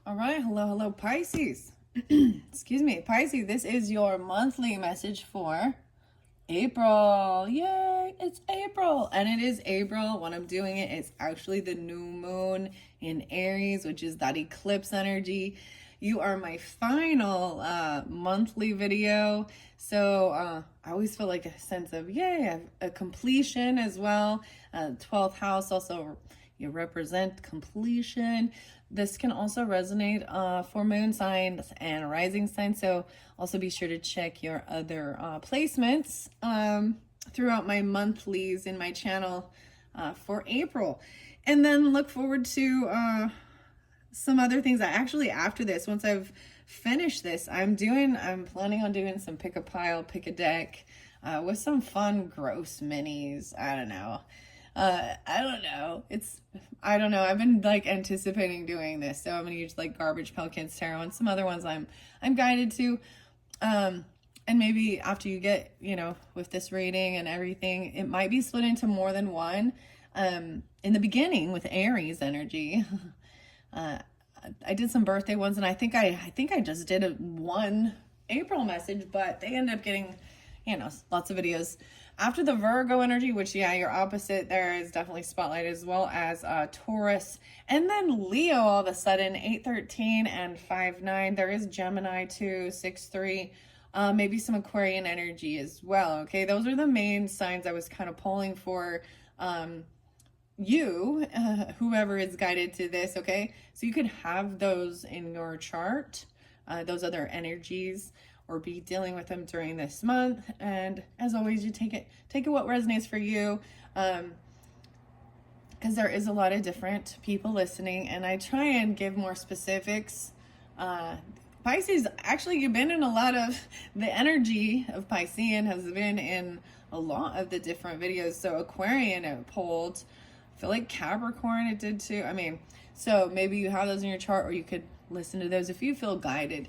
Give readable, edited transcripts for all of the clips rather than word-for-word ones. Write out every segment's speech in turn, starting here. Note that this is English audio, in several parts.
All right, hello, Pisces. Excuse me, Pisces, this is your monthly message for April. Yay, it's April. And it is April. When I'm doing it, it's actually the new moon in Aries, which is that eclipse energy. You are my final monthly video. So I always feel like a sense of, yay, a completion as well. 12th house also, you represent completion. This can also resonate for moon signs and rising signs. So also be sure to check your other placements throughout my monthlies in my channel for April. And then look forward to some other things. After this, once I've finished this, I'm planning on doing some pick a pile, pick a deck with some fun, gross minis. I don't know. I don't know. I've been like anticipating doing this. So I'm going to use like Garbage Pelicans Tarot and some other ones I'm guided to. And maybe after you get, with this reading and everything, it might be split into more than one. In the beginning with Aries energy, I did some birthday ones, and I think I just did one April message, but they end up getting, lots of videos. After the Virgo energy, which, your opposite there is definitely spotlighted, as well as Taurus. And then Leo all of a sudden, 8-13 and 5-9. There is Gemini too, 6-3. Maybe some Aquarian energy as well, okay? Those are the main signs I was kind of pulling for whoever is guided to this, okay? So you could have those in your chart, those other energies, or be dealing with them during this month. And as always, you take it what resonates for you, because there is a lot of different people listening, and I try and give more specifics. Pisces, actually, you've been in a lot of the energy of Piscean has been in a lot of the different videos. So Aquarian, it pulled. I feel like Capricorn, it did too. So maybe you have those in your chart, or you could listen to those if you feel guided.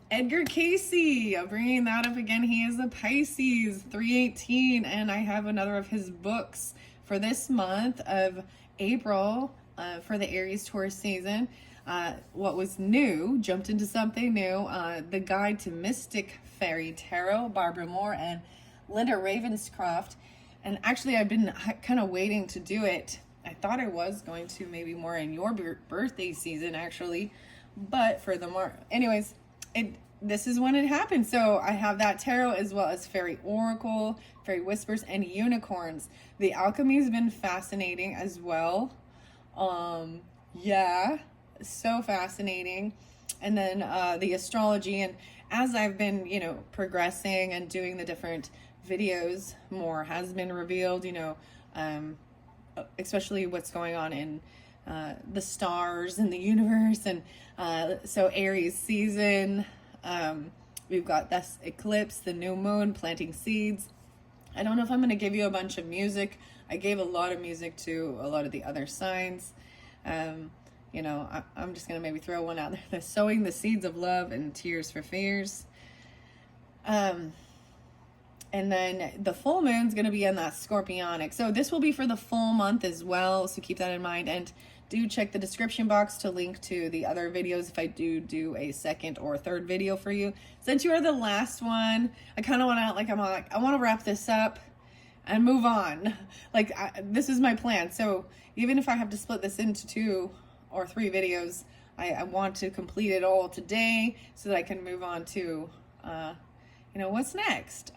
Edgar Casey, bringing that up again. He is a Pisces, 318, and I have another of his books for this month of April, for the Aries Taurus season. What was new, jumped into something new, The Guide to Mystic Fairy Tarot, Barbara Moore and Linda Ravenscroft. And actually, I've been kind of waiting to do it. I thought I was going to maybe more in your birthday season, actually. But for the more, anyways, this is when it happened. So I have that tarot, as well as Fairy Oracle, Fairy Whispers, and Unicorns. The alchemy has been fascinating as well. Yeah, so fascinating. And then the astrology, and as I've been, progressing and doing the different videos, more has been revealed, especially what's going on in the stars and the universe. And so Aries season, we've got this eclipse, the new moon, planting seeds. I don't know if I'm going to give you a bunch of music. I gave a lot of music to a lot of the other signs. I'm just going to maybe throw one out there. The sowing the seeds of love and tears for fears. And then the full moon's going to be in that Scorpionic. So this will be for the full month as well. So keep that in mind. And do check the description box to link to the other videos if I do a second or third video for you. Since you are the last one, I kind of want to, I want to wrap this up and move on. This is my plan. So even if I have to split this into 2 or 3 videos, I want to complete it all today so that I can move on to, what's next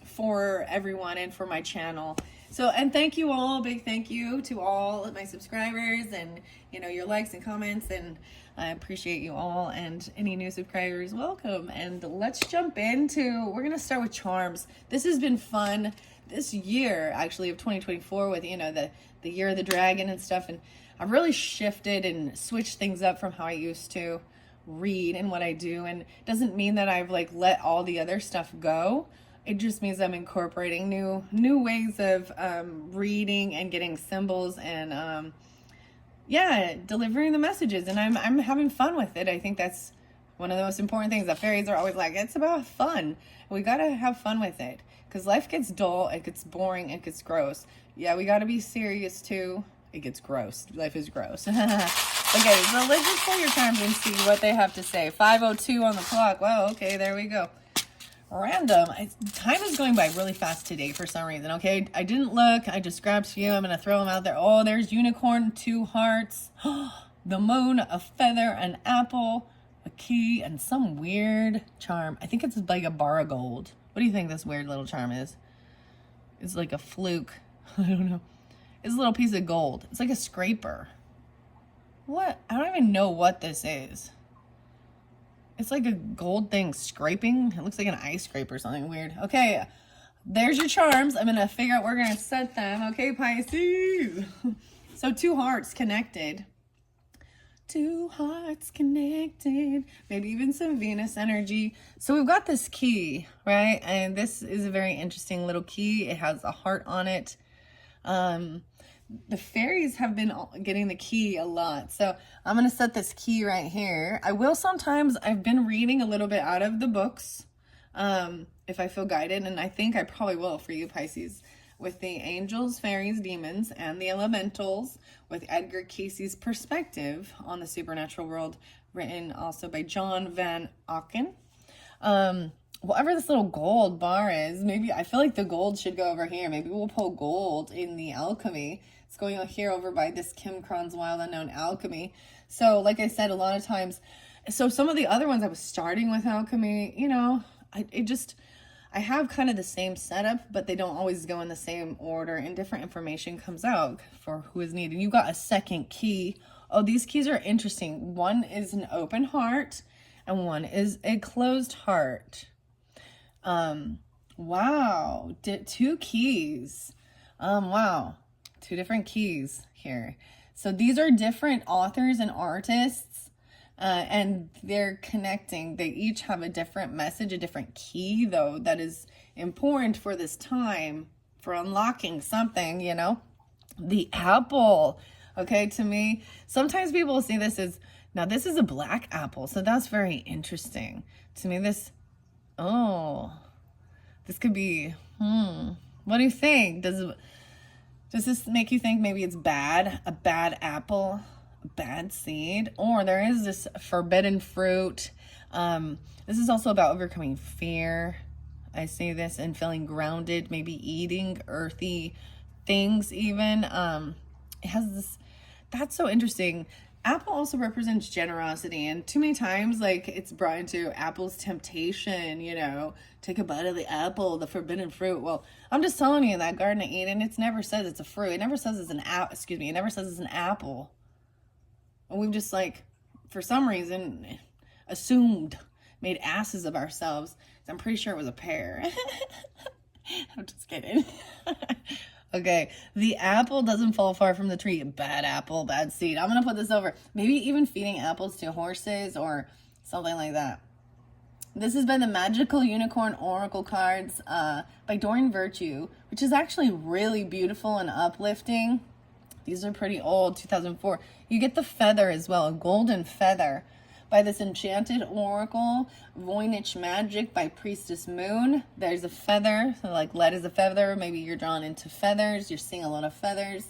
for everyone and for my channel. So, and thank you all, big thank you to all of my subscribers and, your likes and comments, and I appreciate you all, and any new subscribers, welcome. And let's jump into, we're going to start with charms. This has been fun this year, actually, of 2024 with, the year of the dragon and stuff. And I've really shifted and switched things up from how I used to read and what I do. And it doesn't mean that I've let all the other stuff go. It just means I'm incorporating new ways of reading and getting symbols and delivering the messages, and I'm having fun with it. I think that's one of the most important things. The fairies are always like, it's about fun. We gotta have fun with it, because life gets dull, it gets boring, it gets gross. Yeah, we gotta be serious too. It gets gross. Life is gross. Okay, so let's just pull your charms and see what they have to say. 5:02 on the clock. Wow, okay, there we go. Random. Time is going by really fast today for some reason, okay? I didn't look. I just grabbed a few. I'm going to throw them out there. Oh, there's unicorn, 2 hearts, the moon, a feather, an apple, a key, and some weird charm. I think it's like a bar of gold. What do you think this weird little charm is? It's like a fluke. I don't know. It's a little piece of gold. It's like a scraper. What? I don't even know what this is. It's like a gold thing scraping. It looks like an ice scraper or something weird. Okay, there's your charms. I'm going to figure out where we're going to set them. Okay, Pisces. So 2 hearts connected. 2 hearts connected. Maybe even some Venus energy. So we've got this key, right? And this is a very interesting little key. It has a heart on it. The fairies have been getting the key a lot. So I'm going to set this key right here. I will sometimes, I've been reading a little bit out of the books if I feel guided. And I think I probably will for you, Pisces, with the angels, fairies, demons, and the elementals, with Edgar Casey's perspective on the supernatural world, written also by John Van Auken. Whatever this little gold bar is, maybe I feel like the gold should go over here. Maybe we'll pull gold in the alchemy. It's going on here over by this Kim Cron's Wild Unknown Alchemy. So like I said, a lot of times, so some of the other ones I was starting with alchemy, you know, I have kind of the same setup, but they don't always go in the same order, and different information comes out for who is needed. You got a second key. Oh, these keys are interesting. One is an open heart and one is a closed heart. Wow, 2 keys. Wow, 2 different keys here. So these are different authors and artists, and they're connecting. They each have a different message, a different key, though, that is important for this time, for unlocking something, you know. The apple, okay, to me, sometimes people see this as, now this is a black apple, so that's very interesting. To me, this could be, what do you think? Does this make you think maybe it's bad? A bad apple, a bad seed? Or there is this forbidden fruit. This is also about overcoming fear. I see this, and feeling grounded, maybe eating earthy things even. It has this, that's so interesting. Apple also represents generosity, and too many times, like, it's brought into apple's temptation, you know, take a bite of the apple, the forbidden fruit. Well, I'm just telling you, that Garden of Eden, it never says it's a fruit. It never says it's an it never says it's an apple. And we've just, like, for some reason, made asses of ourselves. I'm pretty sure it was a pear. I'm just kidding. Okay, the apple doesn't fall far from the tree. Bad apple, bad seed. I'm going to put this over. Maybe even feeding apples to horses or something like that. This has been the Magical Unicorn Oracle cards by Doreen Virtue, which is actually really beautiful and uplifting. These are pretty old, 2004. You get the feather as well, a golden feather, by this Enchanted Oracle, Voynich Magic by Priestess Moon. There's a feather, so like lead is a feather. Maybe you're drawn into feathers. You're seeing a lot of feathers.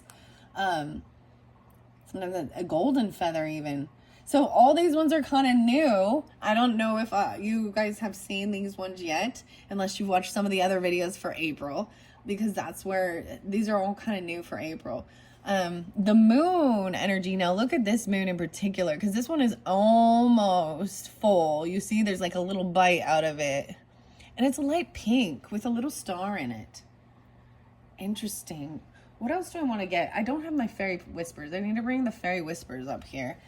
Sometimes a golden feather even. So all these ones are kind of new. I don't know if you guys have seen these ones yet, unless you've watched some of the other videos for April, because that's where these are all kind of new for April. The moon energy. Now look at this moon in particular, because this one is almost full. You see there's like a little bite out of it, and it's a light pink with a little star in it. Interesting. What else do I want to get? I don't have my fairy whispers. I need to bring the fairy whispers up here.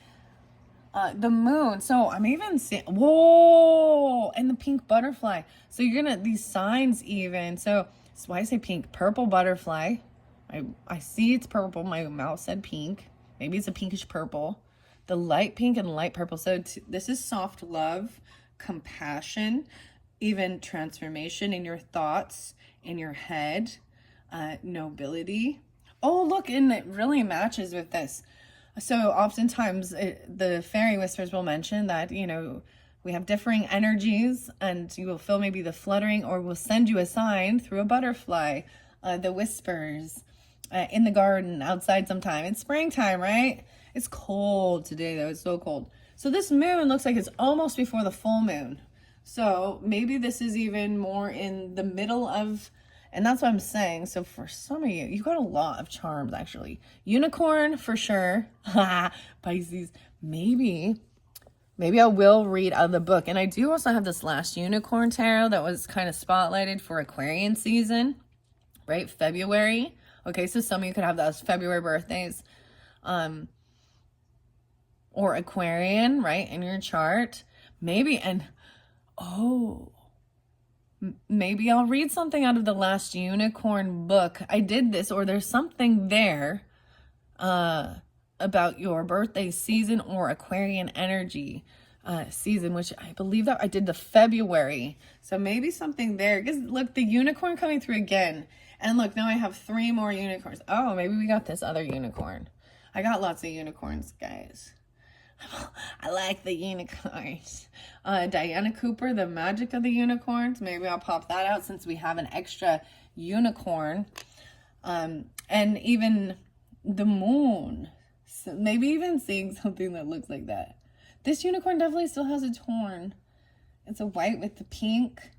The moon. So I'm even seeing, whoa, and the pink butterfly. So you're gonna, these signs even. So that's why I say pink. Purple butterfly. I see it's purple. My mouth said pink. Maybe it's a pinkish purple. The light pink and light purple. So this is soft love, compassion, even transformation in your thoughts, in your head, nobility. Oh, look, and it really matches with this. So oftentimes the fairy whispers will mention that, you know, we have differing energies, and you will feel maybe the fluttering, or will send you a sign through a butterfly, the whispers, in the garden, outside sometime. It's springtime, right? It's cold today, though. It's so cold. So this moon looks like it's almost before the full moon. So maybe this is even more in the middle of, and that's what I'm saying. So for some of you, you got a lot of charms, actually. Unicorn, for sure. Pisces, maybe I will read out of the book. And I do also have this last unicorn tarot that was kind of spotlighted for Aquarian season, right? February. Okay, so some of you could have those February birthdays. Or Aquarian, right, in your chart. Maybe, and maybe I'll read something out of the last unicorn book. I did this, or there's something there about your birthday season or Aquarian energy season, which I believe that I did the February. So maybe something there. Because look, the unicorn coming through again. And look, now I have 3 more unicorns. Oh, maybe we got this other unicorn. I got lots of unicorns, guys. I like the unicorns. Diana Cooper, The Magic of the Unicorns. Maybe I'll pop that out since we have an extra unicorn. And even the moon. So maybe even seeing something that looks like that. This unicorn definitely still has its horn. It's a white with the pink.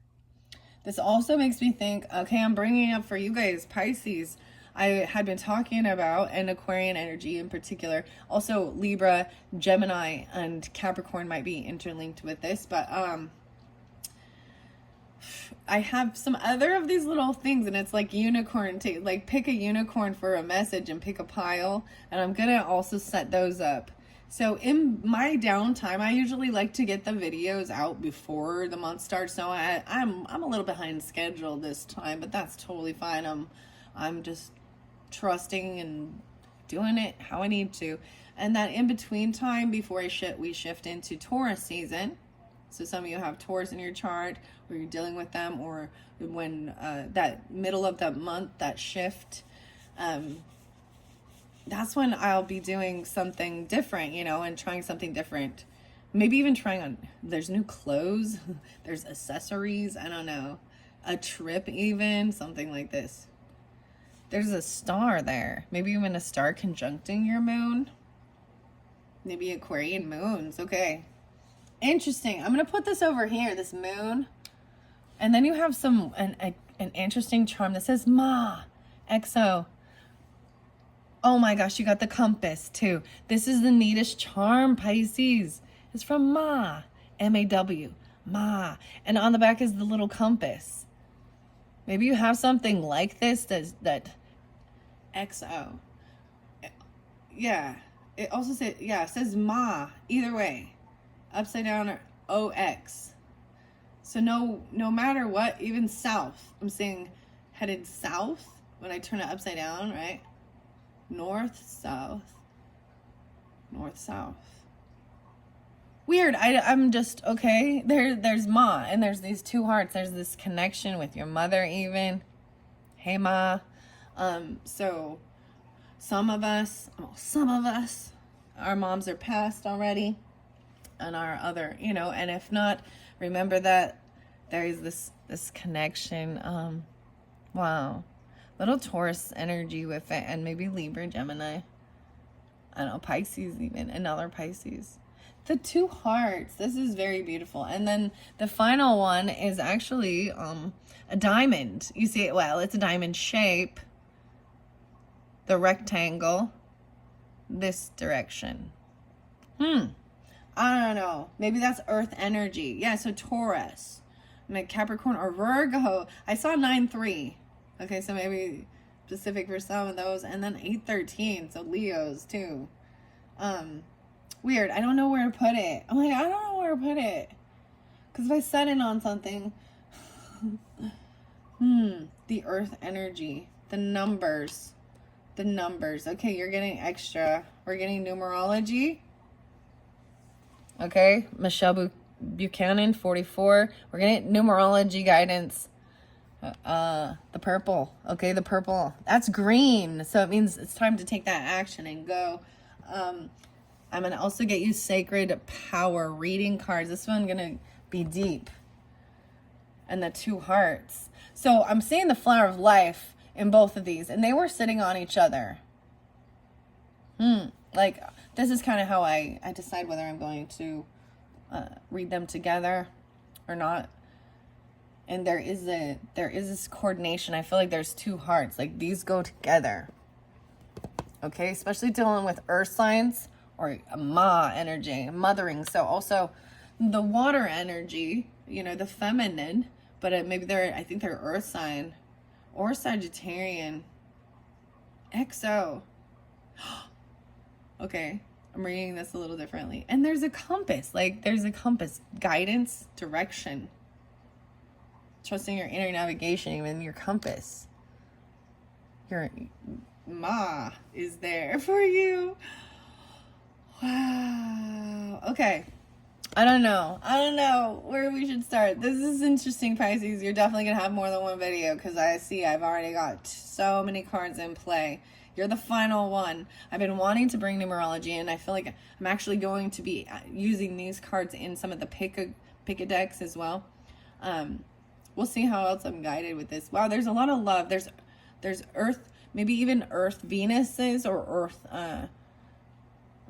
This also makes me think, okay, I'm bringing up for you guys, Pisces. I had been talking about an Aquarian energy in particular. Also, Libra, Gemini, and Capricorn might be interlinked with this. But I have some other of these little things, and it's like unicorn. Like pick a unicorn for a message and pick a pile. And I'm going to also set those up. So in my downtime, I usually like to get the videos out before the month starts. So I'm a little behind schedule this time, but that's totally fine. I'm just trusting and doing it how I need to. And that in between time before we shift into Taurus season. So some of you have Taurus in your chart, or you're dealing with them, or when that middle of that month, that shift, that's when I'll be doing something different, and trying something different. Maybe even trying on, there's new clothes, there's accessories, I don't know, a trip even, something like this. There's a star there. Maybe even a star conjuncting your moon. Maybe Aquarian moons. Okay. Interesting. I'm going to put this over here, this moon. And then you have an interesting charm that says MAWXO. Oh my gosh, you got the compass too. This is the neatest charm, Pisces. It's from M-A-W, Ma. And on the back is the little compass. Maybe you have something like this that XO. Yeah. It also says, it says Ma. Either way. Upside down or OX. So no matter what, even south. I'm saying headed south when I turn it upside down, right? North, south. North, south. Weird. I'm just, okay. There's Ma, and there's these 2 hearts. There's this connection with your mother even. Hey, Ma. So some of us, our moms are passed already. And our other, and if not, remember that there is this connection. Wow. Little Taurus energy with it, and maybe Libra, Gemini. I don't know, Pisces even, another Pisces. The 2 hearts, this is very beautiful. And then the final one is actually a diamond. You see it, well, it's a diamond shape. The rectangle, this direction. I don't know. Maybe that's Earth energy. Yeah, so Taurus. Capricorn or Virgo. I saw 9-3. Okay, so maybe specific for some of those. And then 8-13. So Leos too. Weird. I don't know where to put it. I'm like, I don't know where to put it. Because if I set it on something. The Earth energy. The numbers. Okay, you're getting extra. We're getting numerology. Okay, Michelle Buchanan, 44. We're getting numerology guidance. The purple. Okay, the purple. That's green. So it means it's time to take that action and go. I'm going to also get you Sacred Power reading cards. This one's going to be deep. And the 2 hearts. So I'm seeing the flower of life in both of these. And they were sitting on each other. Like this is kind of how I decide whether I'm going to read them together or not. And there is this coordination. I feel like there's two hearts, like these go together. Okay, especially dealing with earth signs or Ma energy, mothering. So also the water energy, you know, the feminine, but maybe I think they're earth sign or Sagittarian. XO. Okay, I'm reading this a little differently. And there's a compass, like there's a compass, guidance, direction. Trusting your inner navigation, even your compass. Your Ma is there for you. Wow. Okay. I don't know where we should start. This is interesting, Pisces. You're definitely going to have more than one video because I see I've already got so many cards in play. You're the final one. I've been wanting to bring numerology in. I feel like I'm actually going to be using these cards in some of the Pick-a decks as well. We'll see how else I'm guided with this. Wow, there's a lot of love. There's Earth, maybe even Earth Venuses or Earth. I'm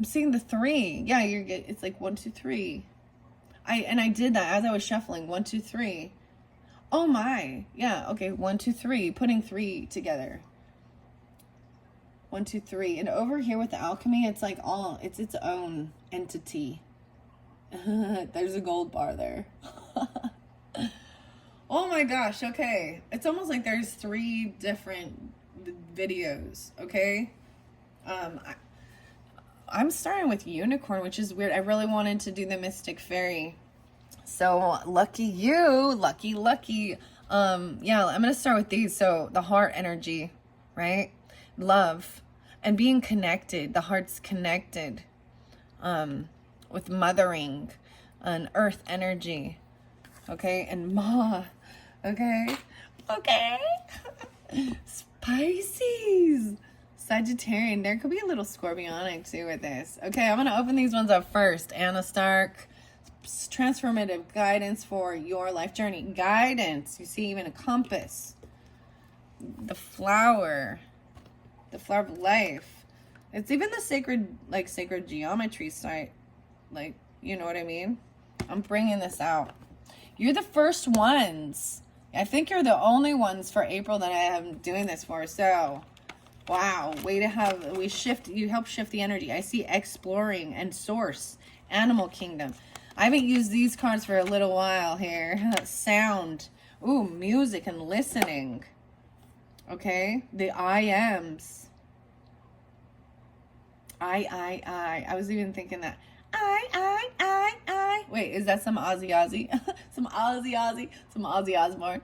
seeing the 3. Yeah, it's like 1, 2, 3. I did that as I was shuffling. 1, 2, 3. Oh my. Yeah, okay. 1, 2, 3. Putting 3 together. 1, 2, 3. And over here with the alchemy, it's like it's its own entity. There's a gold bar there. Oh my gosh, okay. It's almost like there's 3 different videos, okay? I'm starting with unicorn, which is weird. I really wanted to do the mystic fairy. So lucky you, lucky. Yeah, I'm going to start with these. So the heart energy, right? Love and being connected. The heart's connected with mothering and earth energy. Okay, and Ma. Okay. Pisces. Sagittarian. There could be a little scorpionic too with this. Okay, I'm going to open these ones up first. Anna Stark. Transformative guidance for your life journey. Guidance. You see even a compass. The flower. The flower of life. It's even the sacred geometry site. Like, you know what I mean? I'm bringing this out. You're the first ones. I think you're the only ones for April that I am doing this for. So, wow. You help shift the energy. I see exploring and source, animal kingdom. I haven't used these cards for a little while here. Sound. Ooh, music and listening. Okay. The I ams. I was even thinking that. I. Wait, is that some Ozzy? Some Ozzy Osbourne.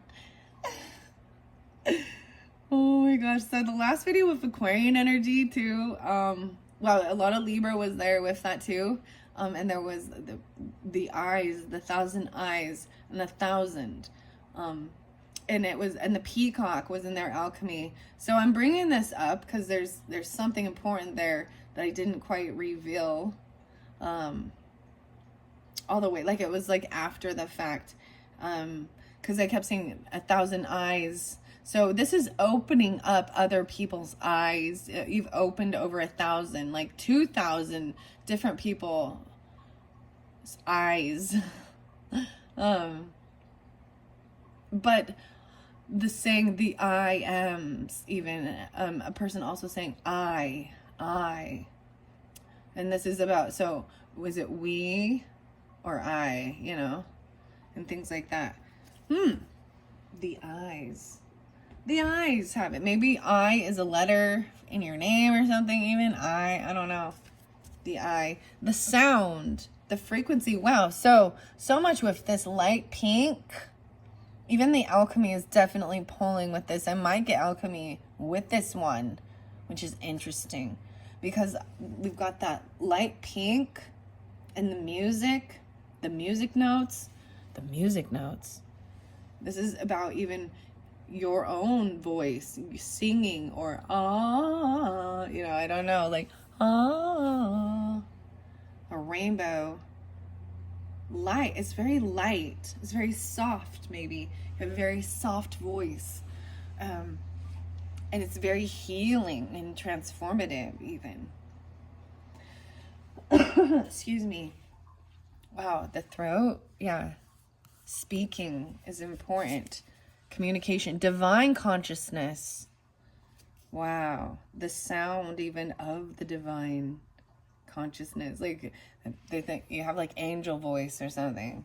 Oh my gosh. So the last video with Aquarian energy too. Wow, a lot of Libra was there with that too. And there was the eyes, the 1,000 eyes, and 1,000. And the peacock was in their alchemy. So I'm bringing this up because there's something important there that I didn't quite reveal. All the way, like it was like after the fact, because I kept saying 1,000 eyes. So this is opening up other people's eyes. You've opened over 1,000, like 2,000 different people's eyes. But the saying the I ams, even a person also saying I, and this is about, so was it we or I, you know, and things like that. The eyes have it. Maybe I is a letter in your name or something, even I don't know. The I, the sound, the frequency. Wow. So much with this light pink. Even the alchemy is definitely pulling with this. I might get alchemy with this one, which is interesting because we've got that light pink and the music notes. This is about even your own voice singing or you know, I don't know, like a rainbow. Light. It's very light. It's very soft. Maybe you have a very soft voice, and it's very healing and transformative even. Excuse me. Wow, the throat. Yeah. Speaking is important. Communication. Divine consciousness. Wow. The sound even of the divine consciousness. Like, they think you have like angel voice or something.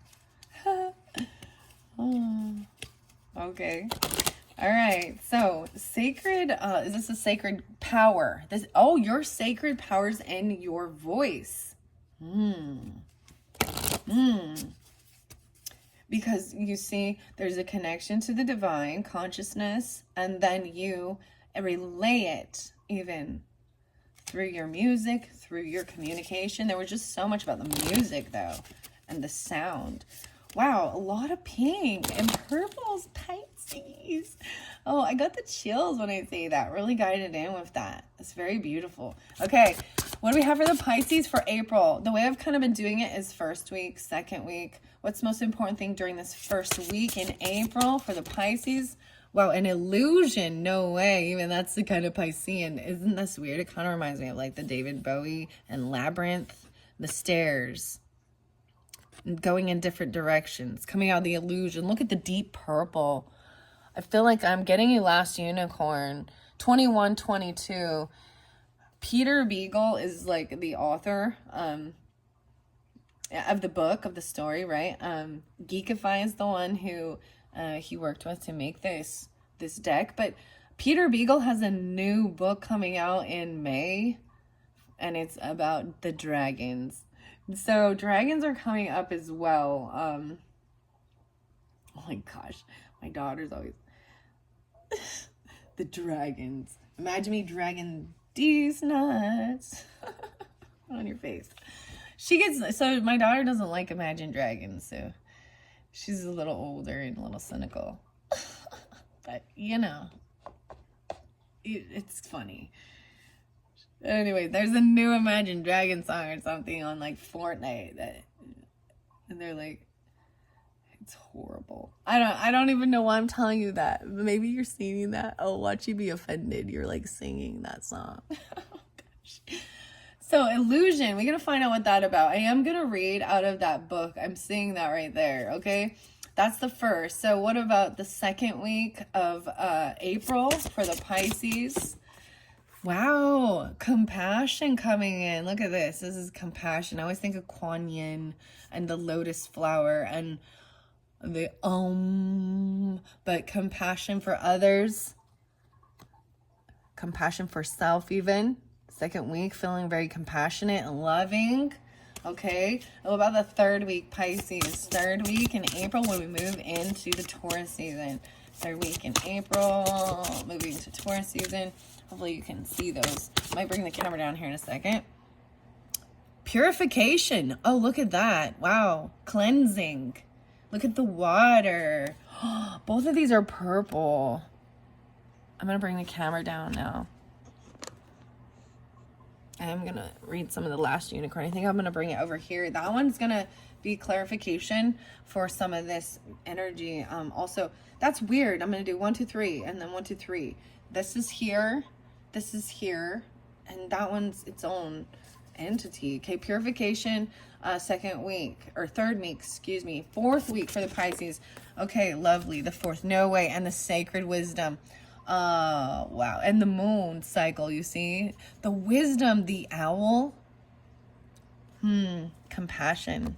Oh, okay. All right. So sacred, is this a sacred power? Your sacred powers in your voice. Because you see, there's a connection to the divine consciousness, and then you relay it even through your music, through your communication. There was just so much about the music, though, and the sound. Wow, a lot of pink and purples, Pisces. Oh, I got the chills when I say that. Really guided in with that. It's very beautiful. Okay, what do we have for the Pisces for April? The way I've kind of been doing it is first week, second week. What's the most important thing during this first week in April for the Pisces? Wow, an illusion. No way. Even that's the kind of Piscean. Isn't this weird? It kind of reminds me of like the David Bowie and Labyrinth, the stairs. Going in different directions, coming out of the illusion. Look at the deep purple. I feel like I'm getting you last unicorn. 2122. Peter Beagle is like the author of the book, of the story, right? Geekify is the one who he worked with to make this deck. But Peter Beagle has a new book coming out in May, and it's about the dragons. So dragons are coming up as well. Oh my gosh, my daughter's always the dragons. Imagine me dragging these nuts on your face. So my daughter doesn't like Imagine Dragons, so she's a little older and a little cynical. But you know, it's funny. Anyway, there's a new Imagine Dragon song or something on like Fortnite and they're like, it's horrible. I don't even know why I'm telling you that. Maybe you're singing that. I'll watch you be offended. You're like singing that song. Oh, gosh. So illusion, we're gonna find out what that's about. I am gonna read out of that book. I'm seeing that right there. Okay, that's the first. So what about the second week of April for the Pisces? Wow, compassion coming in. Look at this. This is compassion. I always think of Kuan Yin and the lotus flower and the but compassion for others, compassion for self even. Second week, feeling very compassionate and loving. Okay, what about the third week, Pisces? Third week in April when we move into the Taurus season. Third week in April, moving to Taurus season. Hopefully you can see those. Might bring the camera down here in a second. Purification. Oh, look at that. Wow. Cleansing. Look at the water. Both of these are purple. I'm going to bring the camera down now. I'm going to read some of the last unicorn. I think I'm going to bring it over here. That one's going to be clarification for some of this energy. Also, that's weird. I'm going to do 1, 2, 3, and then 1, 2, 3. This is here. This is here. And that one's its own entity. Okay, purification, second week, or third week, excuse me. Fourth week for the Pisces. Okay, lovely. The fourth. No way. And the sacred wisdom. Wow. And the moon cycle, you see? The wisdom, the owl. Compassion.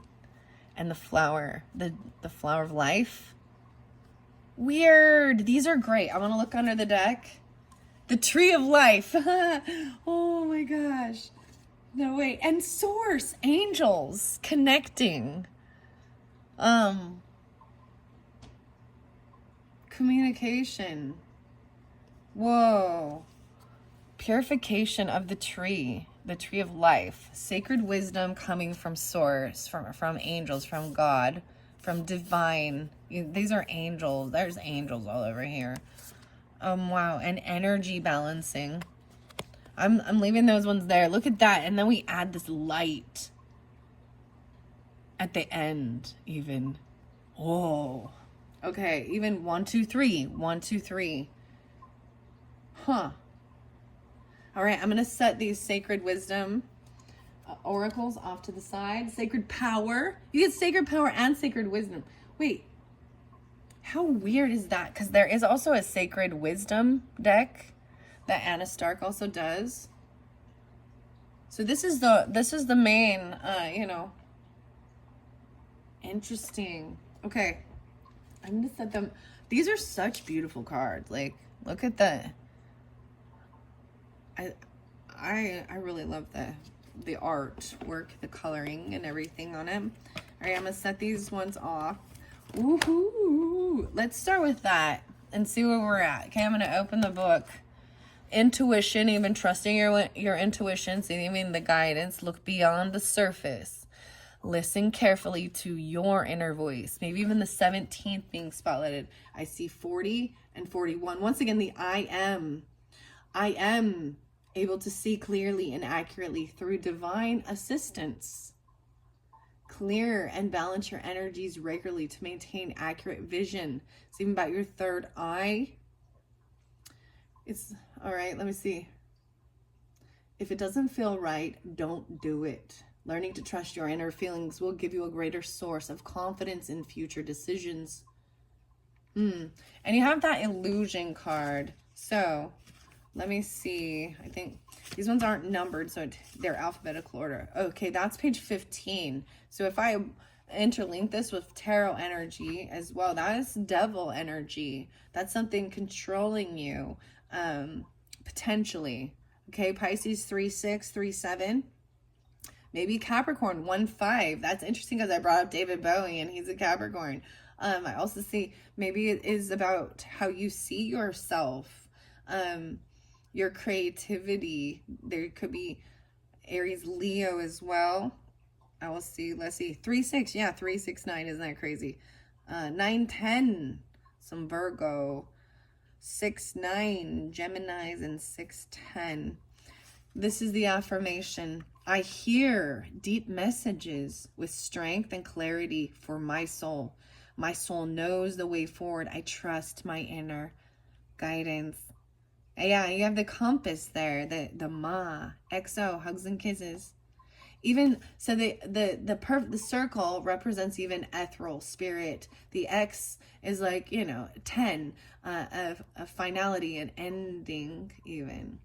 And the flower. The flower of life. Weird. These are great. I want to look under the deck. The tree of life. Oh my gosh. No way. And source. Angels. Connecting. Communication. Whoa. Purification of the tree of life. Sacred wisdom coming from source, from angels, from God, from divine. These are angels. There's angels all over here. Wow. And energy balancing. I'm leaving those ones there. Look at that. And then we add this light at the end even. Oh. Okay. Even 1, 2, 3. 1, 2, 3. Huh. All right. I'm going to set these sacred wisdom oracles off to the side. Sacred power. You get sacred power and sacred wisdom. Wait, how weird is that? Because there is also a sacred wisdom deck that Anna Stark also does. So this is the main, you know, interesting. Okay, I'm gonna set them. These are such beautiful cards. Like, look at the. I really love the artwork, the coloring, and everything on it. All right, I'm gonna set these ones off. Woohoo! Let's start with that and see where we're at. Okay, I'm gonna open the book. Intuition, even trusting your intuition, even the guidance. Look beyond the surface. Listen carefully to your inner voice. Maybe even the 17th being spotlighted. I see 40 and 41. Once again, the I am able to see clearly and accurately through divine assistance. Clear and balance your energies regularly to maintain accurate vision. It's even about your third eye. It's all right. Let me see. If it doesn't feel right, don't do it. Learning to trust your inner feelings will give you a greater source of confidence in future decisions. And you have that illusion card. So let me see. I think these ones aren't numbered, so they're alphabetical order. Okay, that's page 15. So if I interlink this with tarot energy as well, that is devil energy. That's something controlling you, potentially. Okay, Pisces 3-6, 3-7. Maybe Capricorn 1-5. That's interesting because I brought up David Bowie and he's a Capricorn. I also see maybe it is about how you see yourself, your creativity. There could be Aries, Leo as well. I will see. Let's see. 3-6. Yeah, 3-6-9. Isn't that crazy? 9-10. Some Virgo. 6-9. Geminis and 6-10. This is the affirmation. I hear deep messages with strength and clarity for my soul. My soul knows the way forward. I trust my inner guidance. Yeah, you have the compass there, the MAWXO, hugs and kisses. Even so, the circle represents even ethereal spirit. The X is like, you know, 10, a finality, an ending even.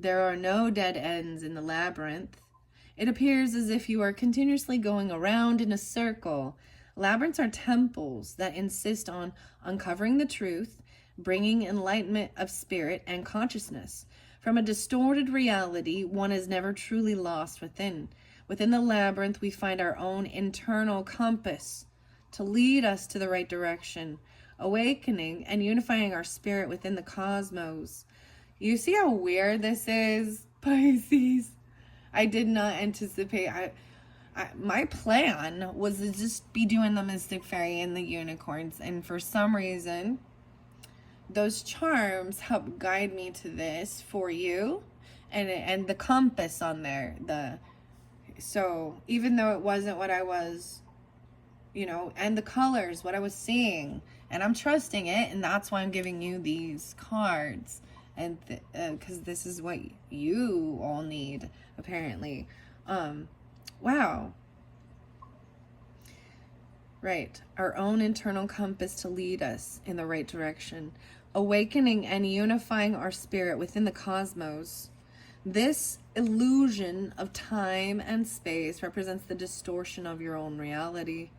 There are no dead ends in the labyrinth. It appears as if you are continuously going around in a circle. Labyrinths are temples that insist on uncovering the truth, bringing enlightenment of spirit and consciousness. From a distorted reality, one is never truly lost within. Within the labyrinth, we find our own internal compass to lead us to the right direction, awakening and unifying our spirit within the cosmos. You see how weird this is, Pisces? I did not anticipate. My plan was to just be doing the Mystic Fairy and the unicorns, and for some reason those charms help guide me to this for you, and the compass on there, so even though it wasn't what I was, you know, and the colors, what I was seeing, and I'm trusting it, and that's why I'm giving you these cards, and because this is what you all need, apparently. Wow. Right. Our own internal compass to lead us in the right direction. Awakening and unifying our spirit within the cosmos. This illusion of time and space represents the distortion of your own reality.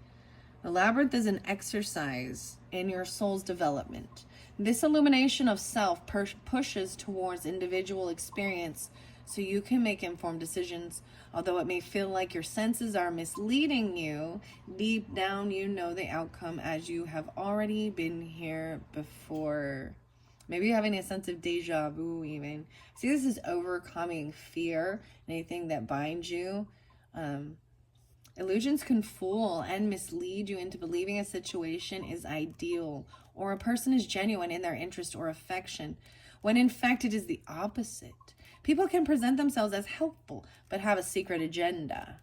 The labyrinth is an exercise in your soul's development. This illumination of self pushes towards individual experience so you can make informed decisions. Although it may feel like your senses are misleading you, deep down you know the outcome as you have already been here before. Maybe you're having a sense of deja vu even. See, this is overcoming fear, anything that binds you. Illusions can fool and mislead you into believing a situation is ideal or a person is genuine in their interest or affection, when in fact it is the opposite. People can present themselves as helpful, but have a secret agenda.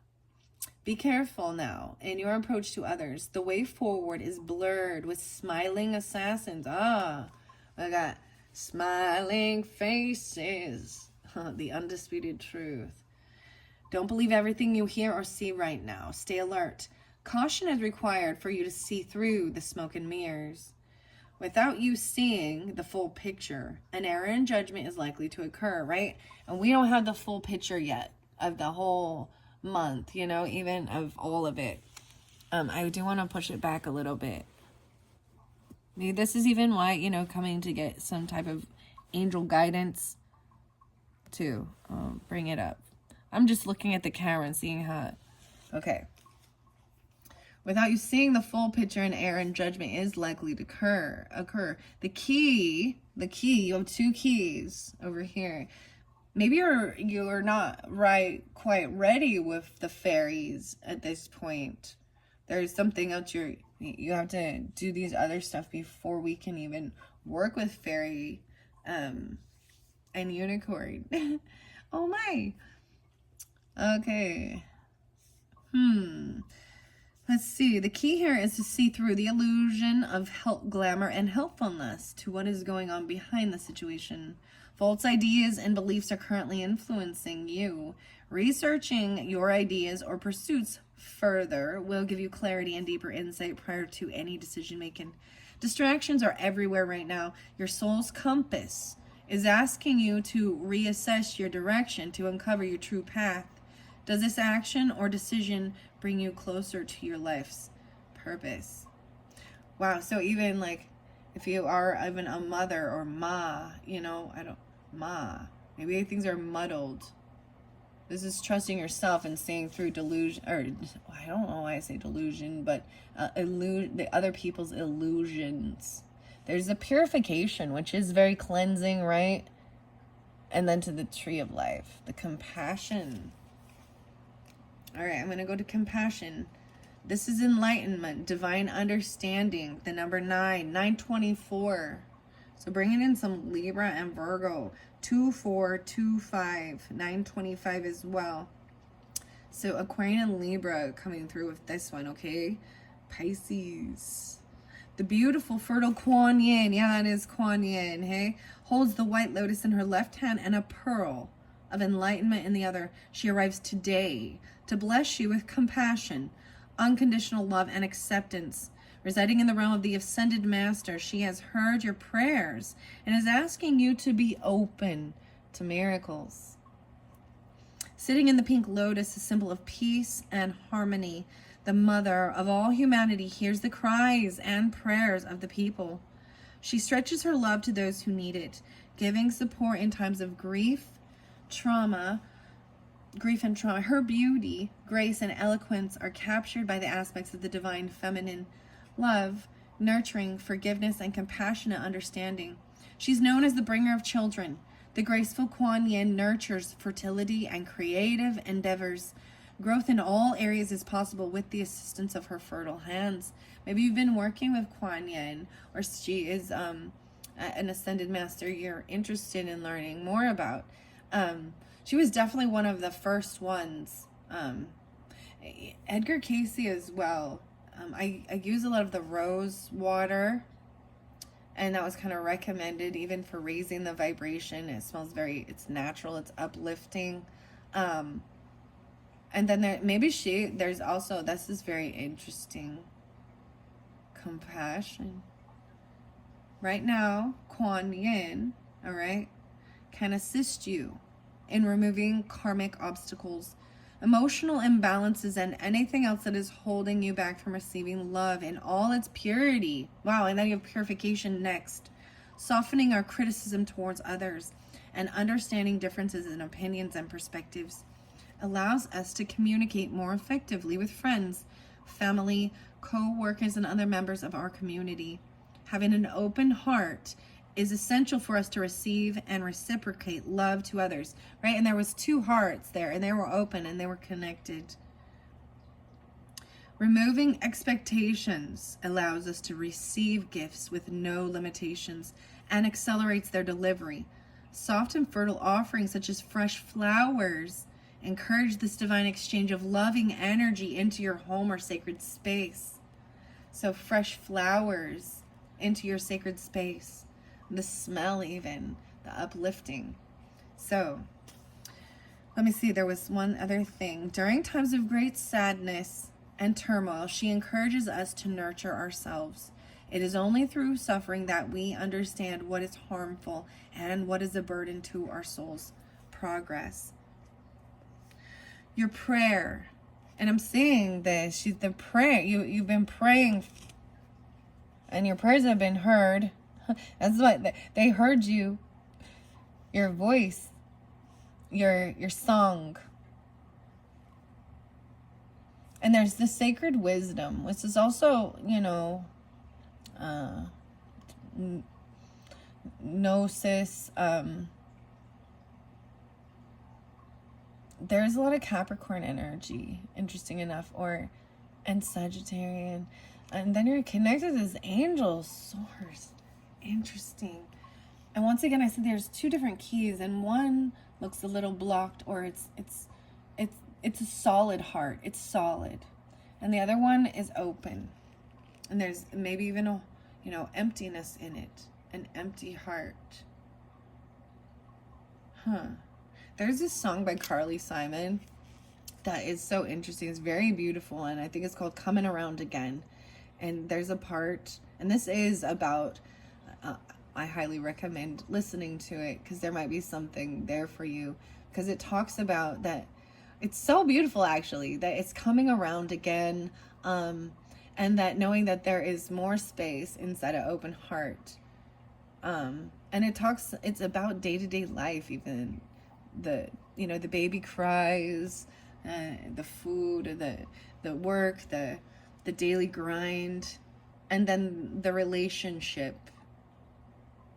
Be careful now in your approach to others. The way forward is blurred with smiling assassins. I got smiling faces. The undisputed truth. Don't believe everything you hear or see right now. Stay alert. Caution is required for you to see through the smoke and mirrors. Without you seeing the full picture, an error in judgment is likely to occur, right? And we don't have the full picture yet of the whole month, you know, even of all of it. I do want to push it back a little bit. Maybe this is even why, you know, coming to get some type of angel guidance to bring it up. I'm just looking at the camera and seeing how. Okay. Without you seeing the full picture, an error in judgment is likely to occur. The key, you have two keys over here. Maybe you're not quite ready with the fairies at this point. There's something else you have to do these other stuff before we can even work with fairy and unicorn. Oh my. Okay. Let's see. The key here is to see through the illusion of glamour and helpfulness to what is going on behind the situation. False ideas and beliefs are currently influencing you. Researching your ideas or pursuits further will give you clarity and deeper insight prior to any decision making. Distractions are everywhere right now. Your soul's compass is asking you to reassess your direction to uncover your true path. Does this action or decision bring you closer to your life's purpose? Wow, so even like if you are even a mother or ma, you know, maybe things are muddled. This is trusting yourself and seeing through delusion, or I don't know why I say delusion, but the other people's illusions. There's a purification, which is very cleansing, right? And then to the tree of life, the compassion. All right, I'm going to go to compassion. This is enlightenment, divine understanding, the number 924. So bringing in some Libra and Virgo, 2425, 925 as well. So Aquarian and Libra coming through with this one, okay? Pisces. The beautiful, fertile Kuan Yin, yeah, it is Kuan Yin, hey? Holds the white lotus in her left hand and a pearl of enlightenment in the other. She arrives today to bless you with compassion, unconditional love, and acceptance. Residing in the realm of the Ascended Master, she has heard your prayers and is asking you to be open to miracles. Sitting in the pink lotus, a symbol of peace and harmony, the mother of all humanity hears the cries and prayers of the people. She stretches her love to those who need it, giving support in times of grief and trauma. Her beauty, grace, and eloquence are captured by the aspects of the divine feminine: love, nurturing, forgiveness, and compassionate understanding. She's known as the bringer of children. The graceful Kuan Yin nurtures fertility and creative endeavors. Growth in all areas is possible with the assistance of her fertile hands. Maybe you've been working with Kuan Yin, or she is an Ascended Master you're interested in learning more about. She was definitely one of the first ones. Edgar Casey as well. I use a lot of the rose water, and that was kind of recommended even for raising the vibration. It smells it's natural, it's uplifting. And then there's also, this is very interesting, compassion. Right now, Kuan Yin, all right, can assist you in removing karmic obstacles, emotional imbalances, and anything else that is holding you back from receiving love in all its purity. Wow, and then you have purification next. Softening our criticism towards others and understanding differences in opinions and perspectives allows us to communicate more effectively with friends, family, co-workers, and other members of our community. Having an open heart is essential for us to receive and reciprocate love to others, right? And there was two hearts there, and they were open and they were connected. Removing expectations allows us to receive gifts with no limitations and accelerates their delivery. Soft and fertile offerings such as fresh flowers encourage this divine exchange of loving energy into your home or sacred space. So fresh flowers into your sacred space. The smell even, the uplifting. So Let me see. There was one other thing. During times of great sadness and turmoil, she encourages us to nurture ourselves. It is only through suffering that we understand what is harmful and what is a burden to our soul's progress. Your prayer, and I'm saying this, she's the prayer. You've been praying, and your prayers have been heard. That's what they heard you. Your voice, your song. And there's the sacred wisdom, which is also, gnosis. There's a lot of Capricorn energy, interesting enough, and Sagittarian. And then you're connected to this angel source. Interesting. And once again, I said there's two different keys, and one looks a little blocked, or it's a solid heart. It's solid. And the other one is open. And there's maybe even a, emptiness in it. An empty heart. There's this song by Carly Simon that is so interesting. It's very beautiful, and I think it's called Coming Around Again. And there's a part, and this is about, I highly recommend listening to it, because there might be something there for you, because it talks about that. It's so beautiful, actually, that it's coming around again, and that knowing that there is more space inside an open heart. And it's about day-to-day life, even the baby cries, the food, the work, the daily grind, and then the relationship,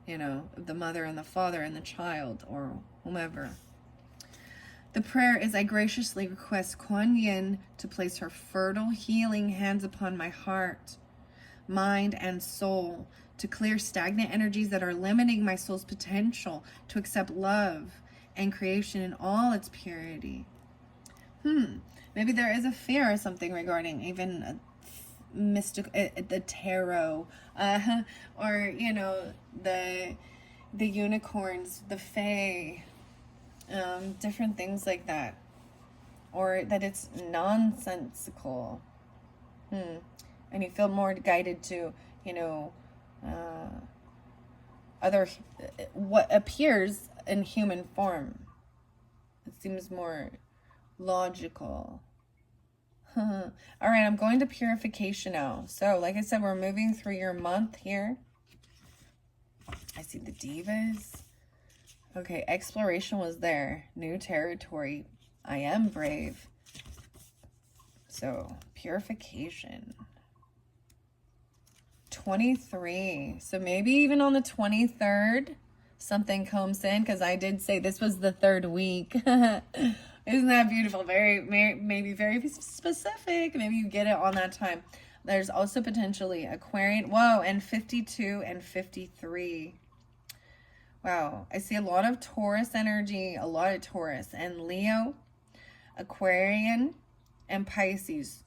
of the mother and the father and the child, or whomever. The prayer is, I graciously request Kuan Yin to place her fertile, healing hands upon my heart, mind, and soul, to clear stagnant energies that are limiting my soul's potential to accept love and creation in all its purity. Maybe there is a fear or something regarding even a mystical, the tarot, or the unicorns, the fae, different things like that, or that it's nonsensical, and you feel more guided to other what appears in human form. It seems more logical. All right, I'm going to purification now. So, like I said, we're moving through your month here. I see the divas. Okay, exploration was there. New territory. I am brave. So, purification. 23. So, maybe even on the 23rd, something comes in, because I did say this was the 3rd week. Isn't that beautiful? Maybe very specific. Maybe you get it on that time. There's also potentially Aquarian. Whoa, and 52 and 53. Wow, I see a lot of Taurus energy, a lot of Taurus, and Leo, Aquarian, and Pisces.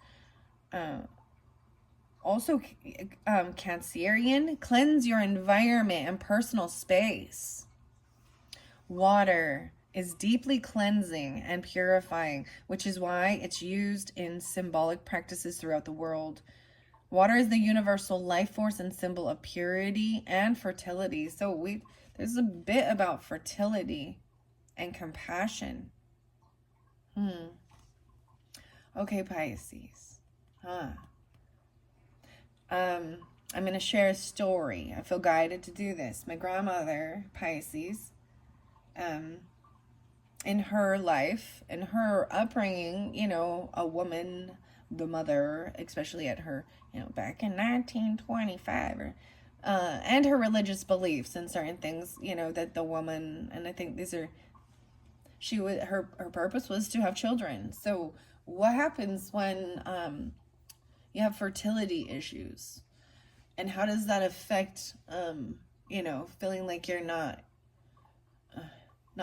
Also, Cancerian. Cleanse your environment and personal space. Water is deeply cleansing and purifying, which is why it's used in symbolic practices throughout the world. Water is the universal life force and symbol of purity and fertility. So there's a bit about fertility and compassion. Okay, Pisces. I'm going to share a story. I feel guided to do this. My grandmother, Pisces, in her life, in her upbringing, a woman, the mother, especially at her, back in 1925, and her religious beliefs and certain things, that the woman, and I think her purpose was to have children. So what happens when you have fertility issues, and how does that affect feeling like you're not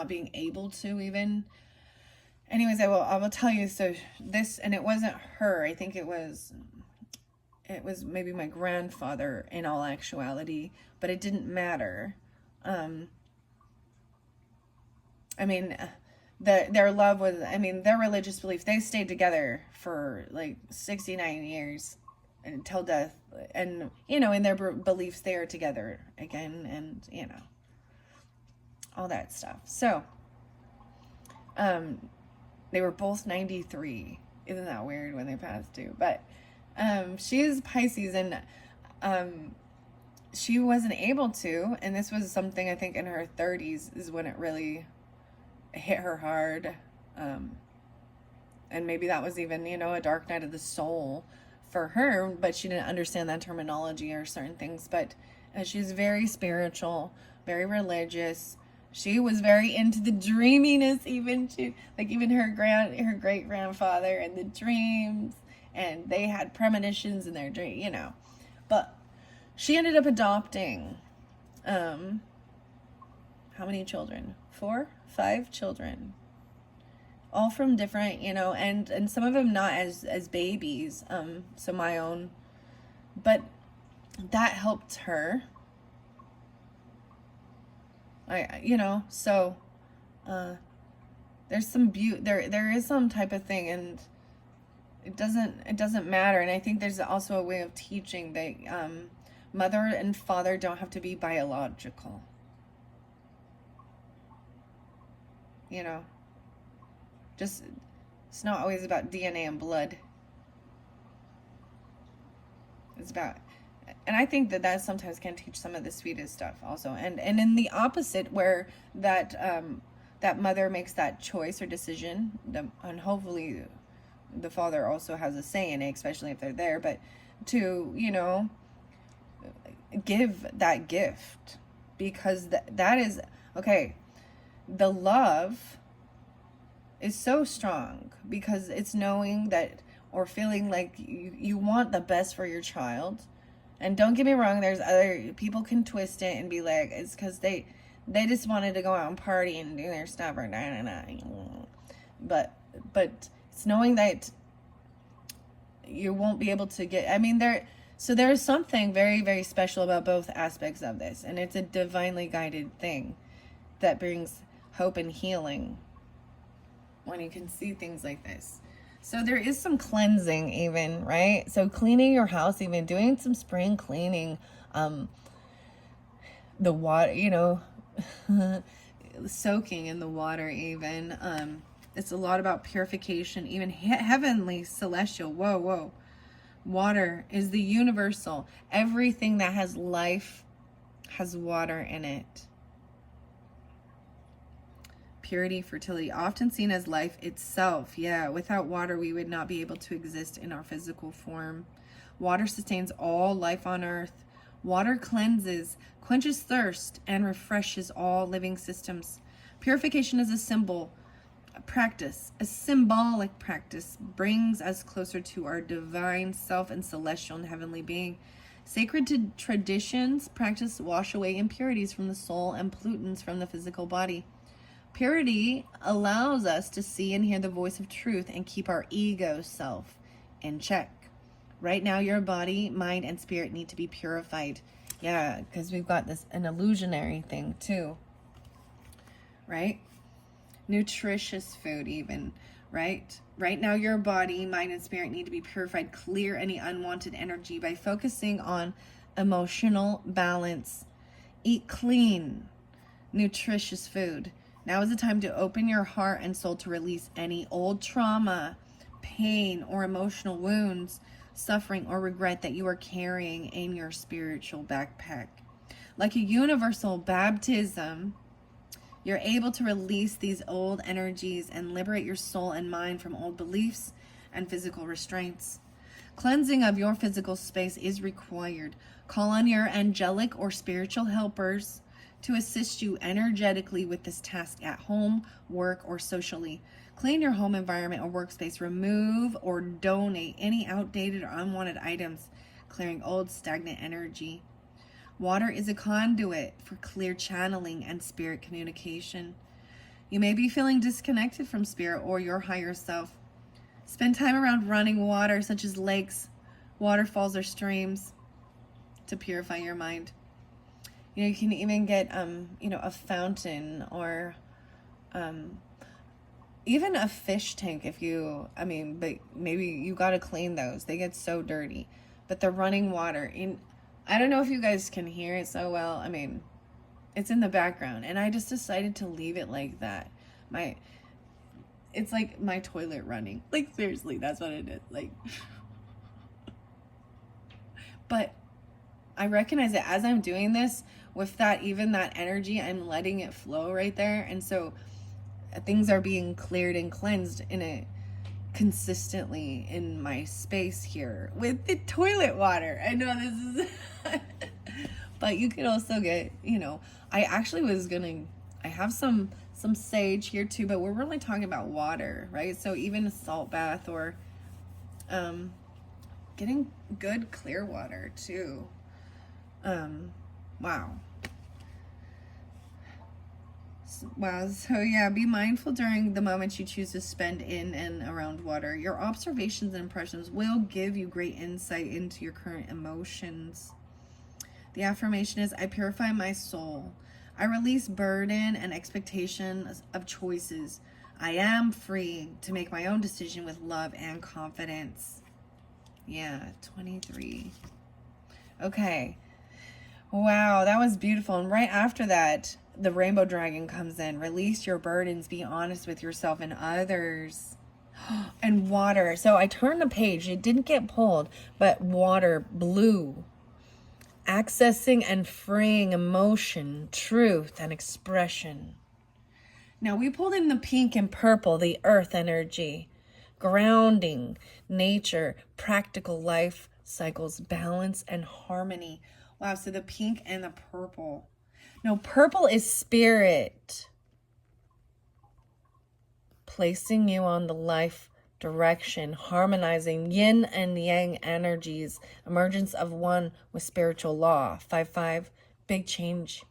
being able to even. Anyways, I will tell you. So this, and it wasn't her, I think it was maybe my grandfather in all actuality, but it didn't matter. their love was, I mean, their religious belief, they stayed together for like 69 years until death. And, you know, in their beliefs, they are together again, and, you know, all that stuff. So, they were both 93. Isn't that weird when they passed too? But, she is Pisces, and, she wasn't able to, and this was something I think in her 30s is when it really hit her hard. And maybe that was even, you know, a dark night of the soul for her, but she didn't understand that terminology or certain things. But she's very spiritual, very religious. She was very into the dreaminess, even to, like, even her great grandfather and the dreams, and they had premonitions in their dream, you know. But she ended up adopting, how many children? 4, 5 children, all from different, you know, and some of them not as babies. So my own, but that helped her. You know, so, there's some beauty there is some type of thing, and it doesn't matter. And I think there's also a way of teaching that, mother and father don't have to be biological. You know, just, it's not always about DNA and blood. It's about, and I think that sometimes can teach some of the sweetest stuff also. And in the opposite, where that that mother makes that choice or decision, and hopefully the father also has a say in it, especially if they're there, but to, you know, give that gift, because that is, okay, the love is so strong because it's knowing that, or feeling like you want the best for your child. And don't get me wrong, there's other people can twist it and be like, it's because they just wanted to go out and party and do their stuff, or but it's knowing that you won't be able to get, I mean, there's something very, very special about both aspects of this, and it's a divinely guided thing that brings hope and healing when you can see things like this. So there is some cleansing even, right? So cleaning your house, even doing some spring cleaning, the water, you know, soaking in the water even. It's a lot about purification, even heavenly, celestial. Whoa. Water is the universal. Everything that has life has water in it. Purity, fertility, often seen as life itself. Yeah, without water, we would not be able to exist in our physical form. Water sustains all life on earth. Water cleanses, quenches thirst, and refreshes all living systems. Purification is a symbol, a practice, a symbolic practice, brings us closer to our divine self and celestial and heavenly being. Sacred traditions practice wash away impurities from the soul and pollutants from the physical body. Purity allows us to see and hear the voice of truth and keep our ego self in check. Right now, your body, mind, and spirit need to be purified. Yeah, because we've got an illusionary thing too, right? Nutritious food even, right? Right now, your body, mind, and spirit need to be purified. Clear any unwanted energy by focusing on emotional balance. Eat clean, nutritious food. Now is the time to open your heart and soul to release any old trauma, pain, or emotional wounds, suffering, or regret that you are carrying in your spiritual backpack. Like a universal baptism, you're able to release these old energies and liberate your soul and mind from old beliefs and physical restraints. Cleansing of your physical space is required. Call on your angelic or spiritual helpers to assist you energetically with this task at home, work, or socially. Clean your home environment or workspace. Remove or donate any outdated or unwanted items, clearing old stagnant energy. Water is a conduit for clear channeling and spirit communication. You may be feeling disconnected from spirit or your higher self. Spend time around running water, such as lakes, waterfalls, or streams, to purify your mind. You can even get, a fountain or even a fish tank, if you, I mean, but maybe you got to clean those. They get so dirty. But the running water, in, I don't know if you guys can hear it so well. I mean, it's in the background, and I just decided to leave it like that. It's like my toilet running. Like, seriously, that's what it is. Like, but I recognize that as I'm doing this, with that, even that energy, I'm letting it flow right there. And so things are being cleared and cleansed in a consistently in my space here with the toilet water. I know this is but you could also get, I actually was gonna, I have some sage here too, but we're really talking about water, right? So even a salt bath, or getting good clear water too. Wow. Wow. So yeah, be mindful during the moments you choose to spend in and around water. Your observations and impressions will give you great insight into your current emotions. The affirmation is, I purify my soul. I release burden and expectations of choices. I am free to make my own decision with love and confidence. Yeah, 23. Okay. Wow, that was beautiful. And right after that, the rainbow dragon comes in. Release your burdens. Be honest with yourself and others. And water. So I turned the page. It didn't get pulled, but water, blue. Accessing and freeing emotion, truth, and expression. Now we pulled in the pink and purple, the earth energy. Grounding, nature, practical life cycles, balance, and harmony. Wow, so the pink and the purple. No, purple is spirit. Placing you on the life direction, harmonizing yin and yang energies, emergence of one with spiritual law. 5-5, big change.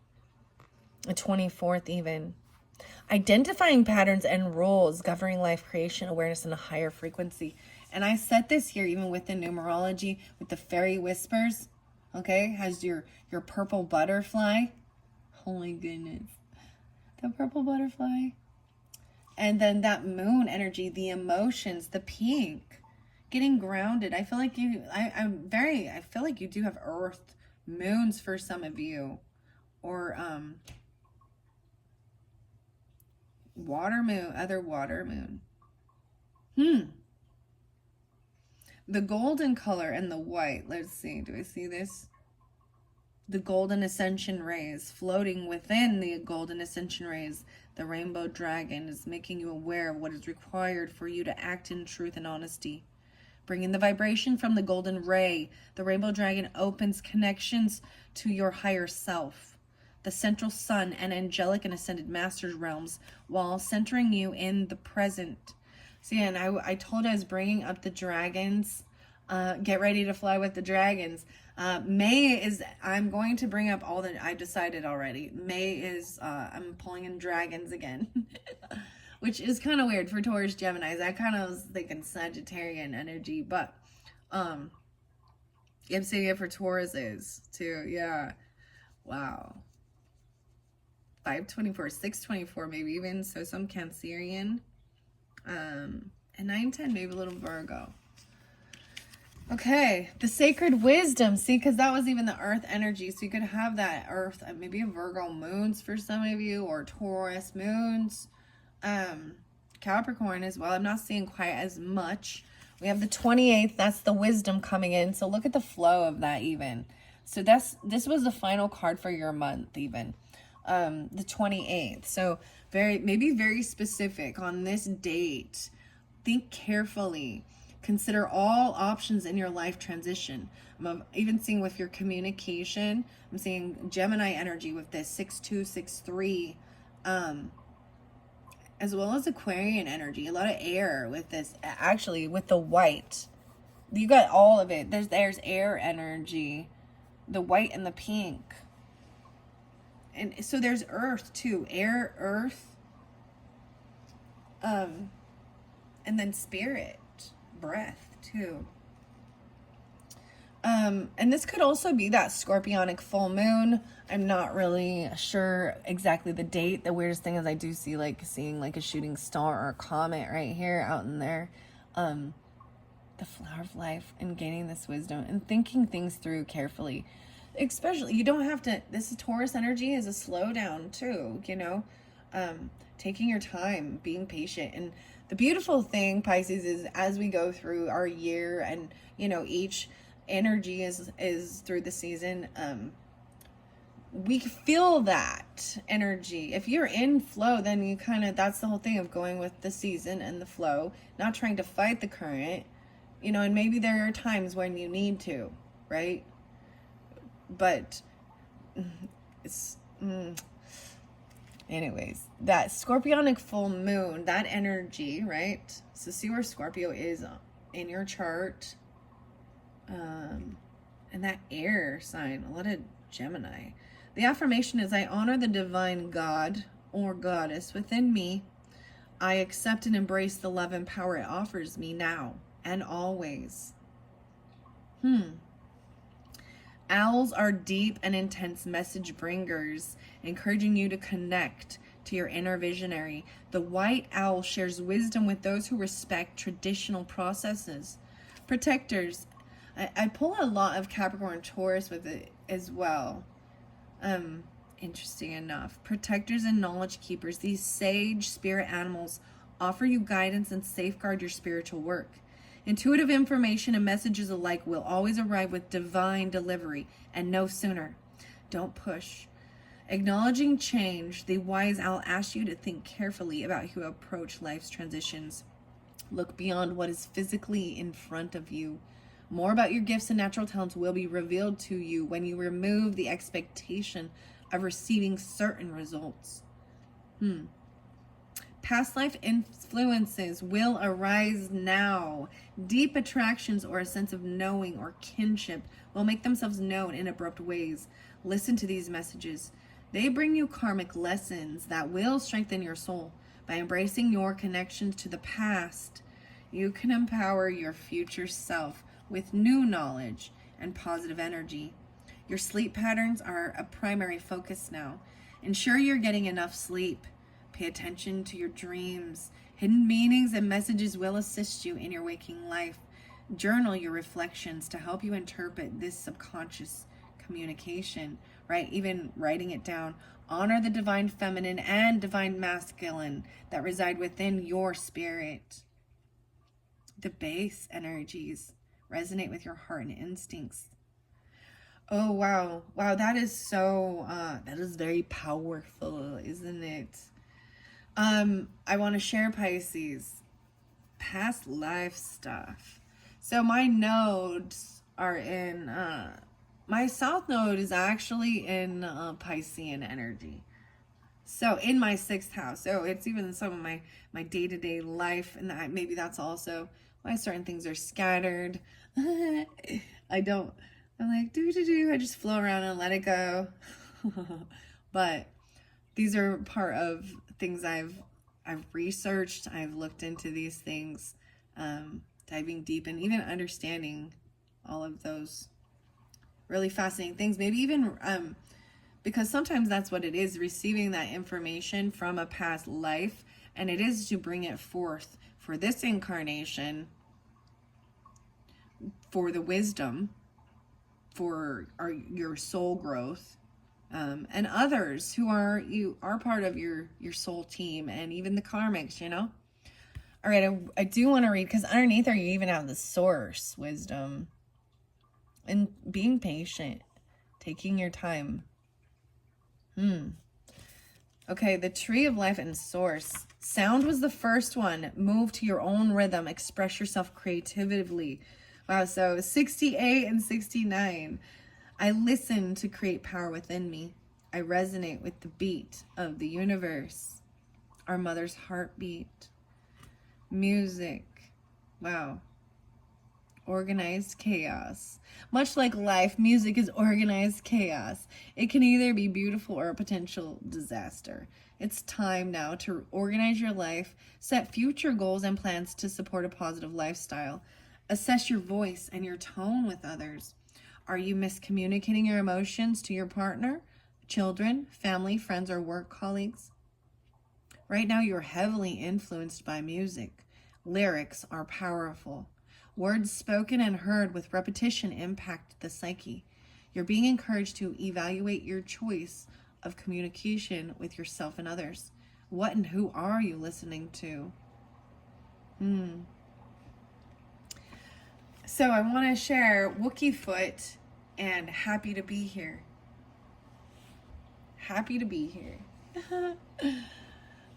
The 24th even. Identifying patterns and rules, governing life creation, awareness in a higher frequency. And I set this here even with the numerology, with the fairy whispers. Okay, has your purple butterfly. Holy goodness. The purple butterfly. And then that moon energy, the emotions, the pink, getting grounded. I feel like I feel like you do have earth moons for some of you, or water moon, other water moon. The golden color and the white. Let's see. Do I see this? The golden ascension rays floating within the golden ascension rays. The rainbow dragon is making you aware of what is required for you to act in truth and honesty. Bringing the vibration from the golden ray, the rainbow dragon opens connections to your higher self, the central sun and angelic and ascended masters realms, while centering you in the present. So yeah, and I told you I was bringing up the dragons. Get ready to fly with the dragons. May is, I'm going to bring up all that I decided already. May is, I'm pulling in dragons again, which is kind of weird for Taurus Geminis. I kind of was thinking Sagittarian energy, but, I'm saying it for Taurus is too. Yeah. Wow. 524, 624, maybe even. So some Cancerian, and 910, maybe a little Virgo. Okay, the sacred wisdom. See, because that was even the earth energy. So you could have that earth, maybe a Virgo moons for some of you, or Taurus moons. Capricorn as well. I'm not seeing quite as much. We have the 28th. That's the wisdom coming in. So look at the flow of that even. So this was the final card for your month even. The 28th. So maybe very specific on this date. Think carefully. Consider all options in your life transition. I'm even seeing with your communication, I'm seeing Gemini energy with this 6-2, 6-3, as well as Aquarian energy. A lot of air with this, actually with the white. You got all of it. There's air energy, the white and the pink. And so there's earth too, air, earth, and then spirit. Breath too. And this could also be that scorpionic full moon. I'm not really sure exactly the date. The weirdest thing is I do see like seeing like a shooting star or a comet right here out in there. The flower of life and gaining this wisdom and thinking things through carefully. Especially, you don't have to, this Taurus energy is a slowdown too, you know, taking your time, being patient. And the beautiful thing, Pisces, is as we go through our year and, you know, each energy is through the season, we feel that energy. If you're in flow, then you kind of, that's the whole thing of going with the season and the flow, not trying to fight the current, you know. And maybe there are times when you need to, right? But it's anyways, that scorpionic full moon, that energy, right? So see where Scorpio is in your chart. And that air sign, a lot of Gemini. The affirmation is, I honor the divine God or goddess within me. I accept and embrace the love and power it offers me now and always. Owls are deep and intense message bringers, encouraging you to connect to your inner visionary. The white owl shares wisdom with those who respect traditional processes. Protectors. I pull a lot of Capricorn Taurus with it as well. Interesting enough. Protectors and knowledge keepers. These sage spirit animals offer you guidance and safeguard your spiritual work. Intuitive information and messages alike will always arrive with divine delivery, and no sooner. Don't push. Acknowledging change, the wise owl asks you to think carefully about how you approach life's transitions. Look beyond what is physically in front of you. More about your gifts and natural talents will be revealed to you when you remove the expectation of receiving certain results. Past life influences will arise now. Deep attractions or a sense of knowing or kinship will make themselves known in abrupt ways. Listen to these messages. They bring you karmic lessons that will strengthen your soul. By embracing your connections to the past, you can empower your future self with new knowledge and positive energy. Your sleep patterns are a primary focus now. Ensure you're getting enough sleep. Pay attention to your dreams. Hidden meanings and messages will assist you in your waking life. Journal your reflections to help you interpret this subconscious communication, right? Even writing it down. Honor the divine feminine and divine masculine that reside within your spirit. The base energies resonate with your heart and instincts. Oh, wow. Wow, that is so, that is very powerful, isn't it? I want to share, Pisces, past life stuff. So my nodes are in, my south node is actually in Piscean energy. So in my 6th house. So it's even some of my day-to-day life, and that maybe that's also why certain things are scattered. I'm like, I just flow around and let it go. But these are part of things I've researched. I've looked into these things, diving deep and even understanding all of those really fascinating things. Maybe even because sometimes that's what it is, receiving that information from a past life, and it is to bring it forth for this incarnation, for the wisdom, for your soul growth, and others who are part of your soul team, and even the karmics, you know. All right, I do want to read, because underneath are you even have the source wisdom and being patient, taking your time. Okay, the tree of life and source. Sound was the first one. Move to your own rhythm. Express yourself creatively. Wow, so 68 and 69. I listen to create power within me. I resonate with the beat of the universe. Our mother's heartbeat. Music. Wow. Organized chaos. Much like life, music is organized chaos. It can either be beautiful or a potential disaster. It's time now to organize your life, set future goals and plans to support a positive lifestyle. Assess your voice and your tone with others. Are you miscommunicating your emotions to your partner, children, family, friends, or work colleagues? Right now, you're heavily influenced by music. Lyrics are powerful. Words spoken and heard with repetition impact the psyche. You're being encouraged to evaluate your choice of communication with yourself and others. What and who are you listening to? So I want to share Wookie Foot and Happy to Be Here. Happy to be here.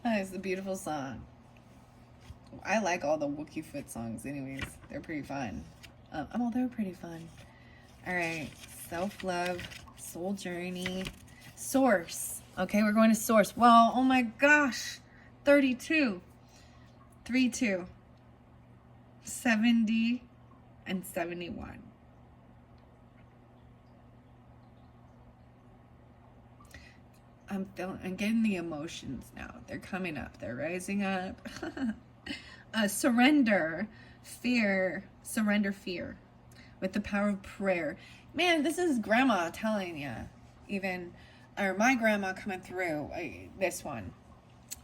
That is a beautiful song. I like all the Wookie Foot songs anyways. They're pretty fun. They're pretty fun. All right. Self-love, soul journey, source. Okay, we're going to source. Well, oh my gosh. 32, 32, 70, and 71. I'm getting the emotions now. They're coming up. They're rising up. Surrender, fear. Surrender, fear. With the power of prayer. Man, this is grandma telling you. Or my grandma coming through this one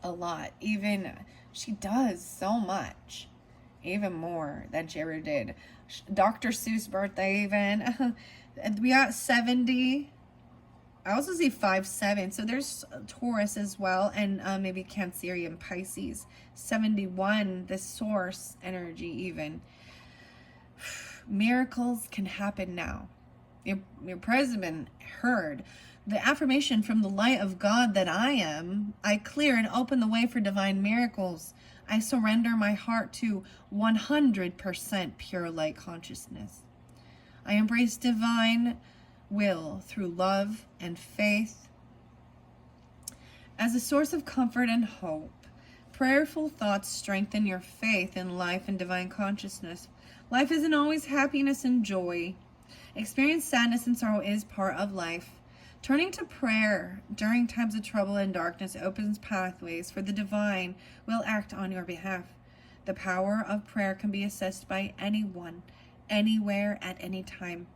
a lot. She does so much. Even more than she ever did. Dr. Seuss' birthday even. We got 70. I also see 5-7, so there's Taurus as well, and maybe Cancerian Pisces. 71, the source energy even. Miracles can happen now. Your prayers have been heard. The affirmation from the light of God that I am, I clear and open the way for divine miracles. I surrender my heart to 100% pure light consciousness. I embrace divine will through love and faith. As a source of comfort and hope, prayerful thoughts strengthen your faith in life and divine consciousness. Life isn't always happiness and joy. Experience sadness and sorrow is part of life. Turning to prayer during times of trouble and darkness opens pathways for the divine will act on your behalf. The power of prayer can be accessed by anyone, anywhere, at any time.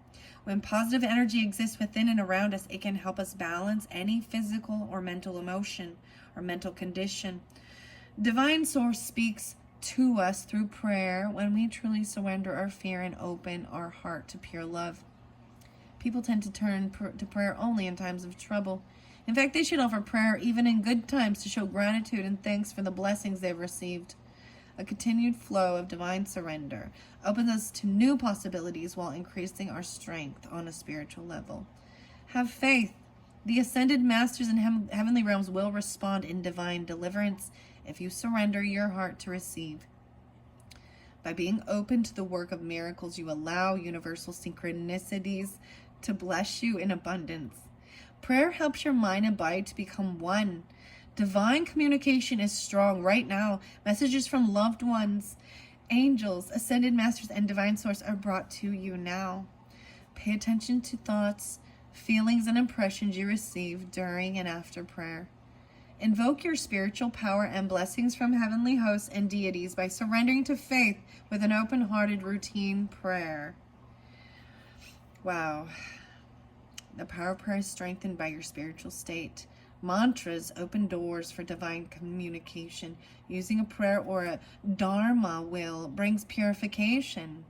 When positive energy exists within and around us, it can help us balance any physical or mental emotion or mental condition. Divine Source speaks to us through prayer when we truly surrender our fear and open our heart to pure love. People tend to turn to prayer only in times of trouble. In fact, they should offer prayer even in good times to show gratitude and thanks for the blessings they've received. A continued flow of divine surrender opens us to new possibilities while increasing our strength on a spiritual level. Have faith. The ascended masters in heavenly realms will respond in divine deliverance if you surrender your heart to receive. By being open to the work of miracles, you allow universal synchronicities to bless you in abundance. Prayer helps your mind and body to become one. Divine communication is strong right now. Messages from loved ones, angels, ascended masters, and divine source are brought to you now. Pay attention to thoughts, feelings, and impressions you receive during and after prayer. Invoke your spiritual power and blessings from heavenly hosts and deities by surrendering to faith with an open-hearted routine prayer. Wow. The power of prayer is strengthened by your spiritual state. Mantras open doors for divine communication. Using a prayer or a dharma will brings purification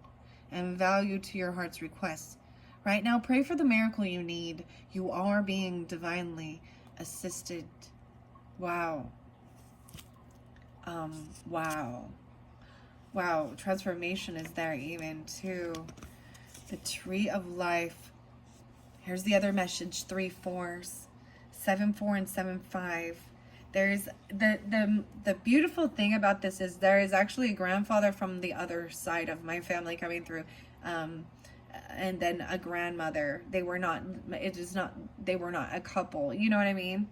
and value to your heart's requests. Right now, pray for the miracle you need. You are being divinely assisted. Wow. Wow. Transformation is there even too. The tree of life. Here's the other message. 3 4s. 7 4 and 7 5. There's the beautiful thing about this is there is actually a grandfather from the other side of my family coming through, and then a grandmother. They were not a couple. You know what I mean?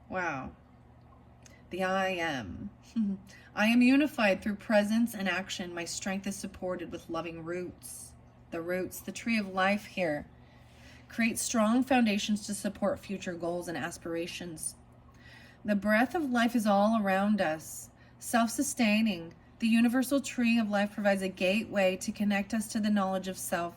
Wow. The I am. I am unified through presence and action. My strength is supported with loving roots. The roots, the tree of life here. Create strong foundations to support future goals and aspirations. The breath of life is all around us, self-sustaining. The universal tree of life provides a gateway to connect us to the knowledge of self.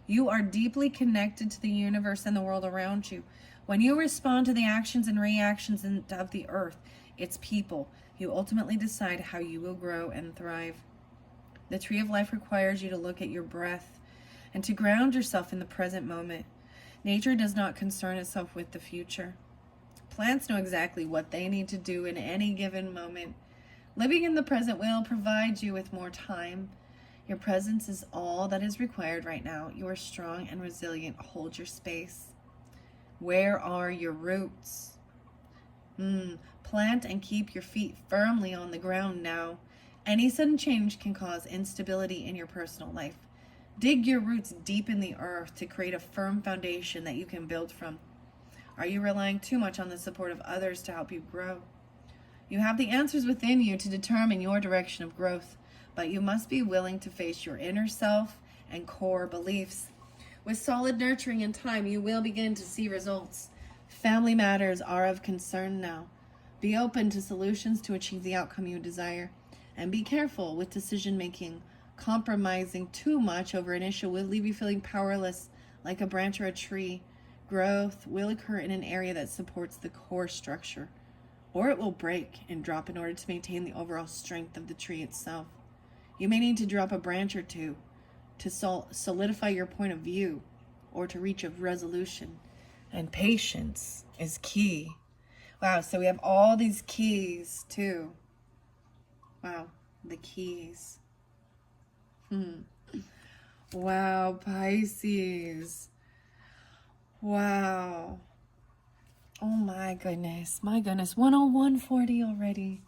You are deeply connected to the universe and the world around you. When you respond to the actions and reactions of the earth, its people, you ultimately decide how you will grow and thrive. The tree of life requires you to look at your breath and to ground yourself in the present moment. Nature does not concern itself with the future. Plants know exactly what they need to do in any given moment. Living in the present will provide you with more time. Your presence is all that is required right now. You are strong and resilient. Hold your space. Where are your roots? Plant and keep your feet firmly on the ground now. Any sudden change can cause instability in your personal life. Dig your roots deep in the earth to create a firm foundation that you can build from. Are you relying too much on the support of others to help you grow? You have the answers within you to determine your direction of growth, but you must be willing to face your inner self and core beliefs. With solid nurturing and time, you will begin to see results. Family matters are of concern now. Be open to solutions to achieve the outcome you desire, and be careful with decision making. Compromising too much over an issue will leave you feeling powerless, like a branch or a tree. Growth will occur in an area that supports the core structure, or it will break and drop in order to maintain the overall strength of the tree itself. You may need to drop a branch or two to solidify your point of view or to reach a resolution. And patience is key. Wow, so we have all these keys too. Wow, the keys. Wow, Pisces. Wow. Oh my goodness. 101:40 already.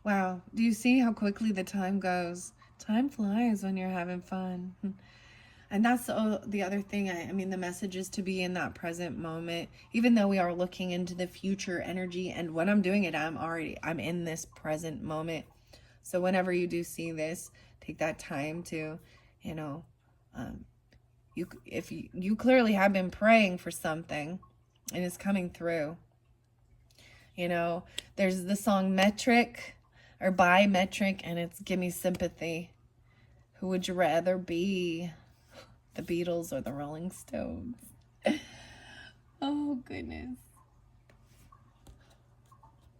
Wow. Do you see how quickly the time goes? Time flies when you're having fun. And that's the other thing. I mean, the message is to be in that present moment, even though we are looking into the future energy. And when I'm doing it, I'm in this present moment. So whenever you do see this, take that time to, if you clearly have been praying for something and it's coming through. There's the song Metric or by Metric, and it's Give Me Sympathy. Who would you rather be? The Beatles or the Rolling Stones? Oh goodness.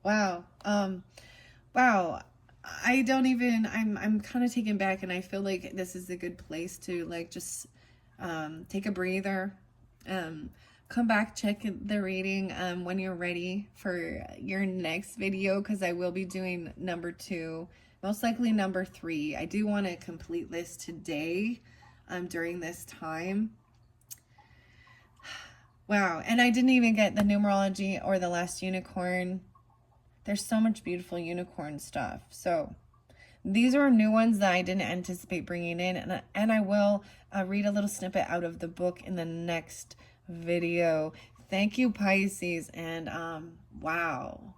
Wow. Wow. I'm kind of taken back, and I feel like this is a good place to just take a breather. Come back, check the reading when you're ready for your next video, because I will be doing number 2, most likely number 3. I do want to complete this today during this time. Wow, and I didn't even get the numerology or the last unicorn. There's so much beautiful unicorn stuff. So these are new ones that I didn't anticipate bringing in, and I will read a little snippet out of the book in the next video. Thank you, Pisces, and wow,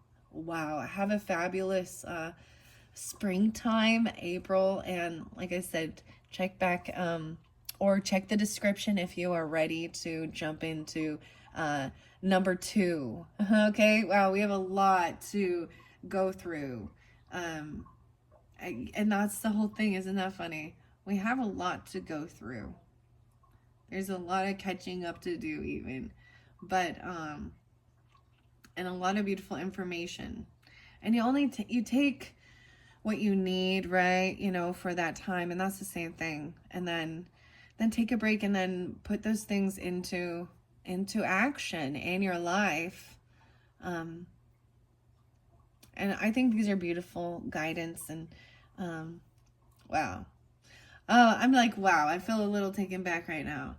have a fabulous springtime, April, and like I said, check back or check the description if you are ready to jump into number 2. Okay, wow, we have a lot to go through, and that's the whole thing. Isn't that funny? We have a lot to go through. There's a lot of catching up to do even, but and a lot of beautiful information, and you take what you need, right, for that time, and that's the same thing, and then take a break and then put those things into action in your life. And I think these are beautiful guidance, and wow. I'm like, wow, I feel a little taken back right now.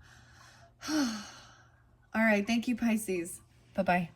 All right, thank you, Pisces. Bye-bye.